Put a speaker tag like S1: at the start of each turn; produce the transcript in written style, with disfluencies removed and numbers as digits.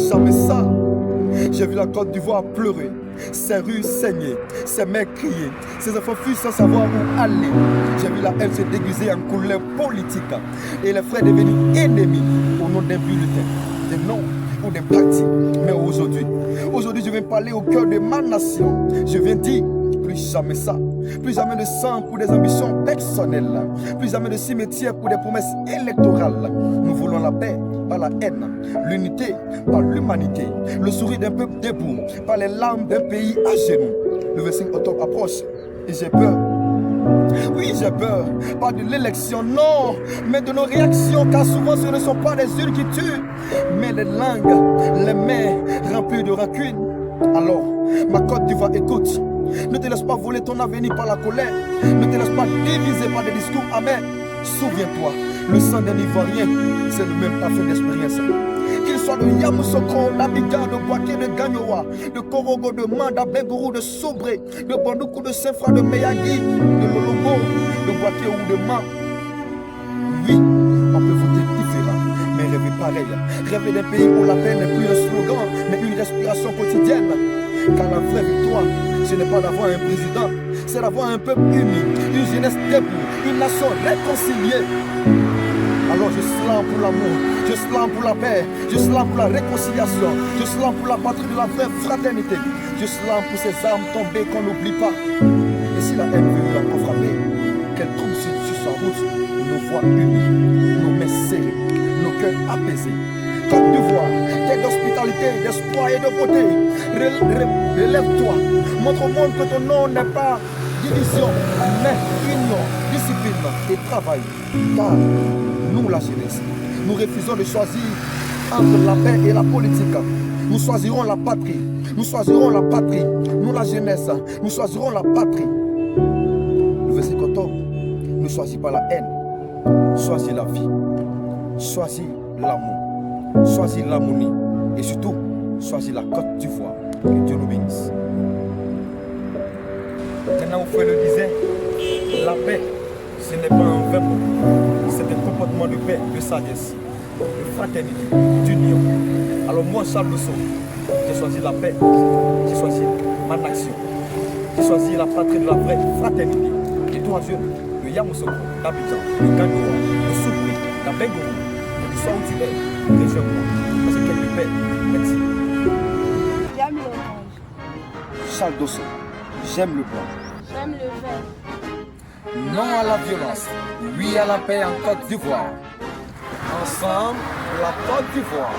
S1: plus jamais ça. J'ai vu la Côte d'Ivoire pleurer, ses rues saigner, ses mères crier, ses enfants fuient sans savoir où aller. J'ai vu la haine se déguiser en couleur politique et les frères devenir ennemis au nom d'un bulletin, des noms ou des partis. Mais aujourd'hui, je viens parler au cœur de ma nation. Je viens dire plus jamais ça. Plus jamais de sang pour des ambitions personnelles. Plus jamais de cimetières pour des promesses électorales. Nous voulons la paix par la haine, l'unité par l'humanité, le sourire d'un peuple debout par les larmes d'un pays à genoux. Le 25 octobre approche et j'ai peur. Oui, j'ai peur, pas de l'élection, non, mais de nos réactions, car souvent ce ne sont pas des urnes qui tuent, mais les langues, les mains remplies de rancune. Alors, ma Côte d'Ivoire, écoute. Ne te laisse pas voler ton avenir par la colère. Ne te laisse pas diviser par des discours amers. Souviens-toi, le sang d'un Ivoirien, c'est le même parfum d'expérience. Qu'il soit de Yamoussoukro, d'Abidjan, de Boaké, de Gagnoa, de Korogo, de Manda, Bengourou, de Sobré, de Bandoukou, de Saint-Fra, de Meyagui, de Lolobo, de Boaké ou de Ma. Oui, on peut voter différent, mais rêver pareil. Rêver d'un pays où la paix n'est plus un slogan, mais une respiration quotidienne. Car la vraie victoire, ce n'est pas d'avoir un président, c'est d'avoir un peuple uni, une jeunesse debout, une nation réconciliée. Alors je slame pour l'amour, je slame pour la paix, je slame pour la réconciliation, je slame pour la patrie de la vraie fraternité, je slame pour ces âmes tombées qu'on n'oublie pas. Et si la haine veut encore frapper, qu'elle trouve sur sa route nos voix unies, nos mains serrées, nos cœurs apaisés. Côte d'Ivoire, quête d'hospitalité, d'espoir et de beauté. Relève-toi, montre au monde que ton nom n'est pas division, mais union, discipline et travail. Car nous, la jeunesse, nous refusons de choisir entre la paix et la politique. Nous choisirons la patrie, nous choisirons la patrie. Nous, la jeunesse, nous choisirons la patrie. Le verset 14, ne choisis pas la haine, choisis la vie, choisis l'amour. Choisis l'harmonie et surtout, choisis la Côte d'Ivoire. Que Dieu nous bénisse. Maintenant, vous le disait, la paix, ce n'est pas un verbe, c'est un comportement de paix, de sagesse, de fraternité, d'union. Alors moi, Charles Leçon, j'ai choisi la paix, j'ai choisi ma nation, j'ai choisi la patrie de la vraie fraternité. Et toi, jeune, de Yamoussoukro, d'Abidjan, de Gagnoa, de Sobré, de Bengourou, que tu sois où tu es. Parce que quelle paix. Merci.
S2: J'aime l'orange.
S1: Charles Dosso, j'aime le blanc.
S2: J'aime le vert.
S1: Non à la violence, oui à la paix en Côte d'Ivoire. Ensemble, la Côte d'Ivoire.